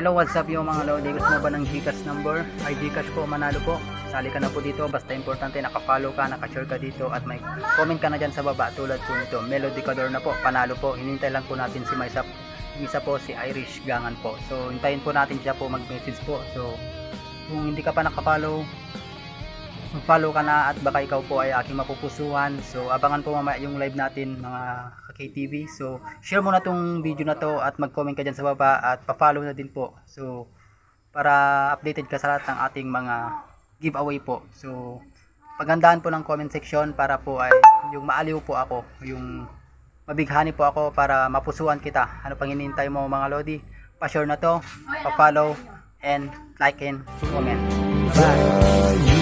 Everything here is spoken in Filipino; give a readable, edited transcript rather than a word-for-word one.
Hello, what's up yung mga lodi? Gusto mo ba ng Gcash number? Ay Gcash po, manalo po. Sali ka na po dito. Basta importante naka-follow ka, naka-share ka dito at may comment ka na dyan sa baba tulad po nito. Melodicador na po, panalo po. Hinintay lang po natin si Maisa. Yung isa po si Irish Gangan po. So hintayin po natin siya po mag-message po. So kung hindi ka pa naka-follow, mag-follow ka na at baka ikaw po ay aking mapupusuhan. So abangan po mamaya yung live natin mga ka-KTV. So share mo na tong video na to at mag-comment ka dyan sa baba at pa-follow na din po. So para updated ka sa lahat ng ating mga giveaway po. So paghandaan po ng comment section para po ay yung maaliw po ako, yung mabighani po ako para mapusuan kita. Ano pang hinihintay mo mga lodi? Pa-share na to, pa-follow and like and comment. Bye!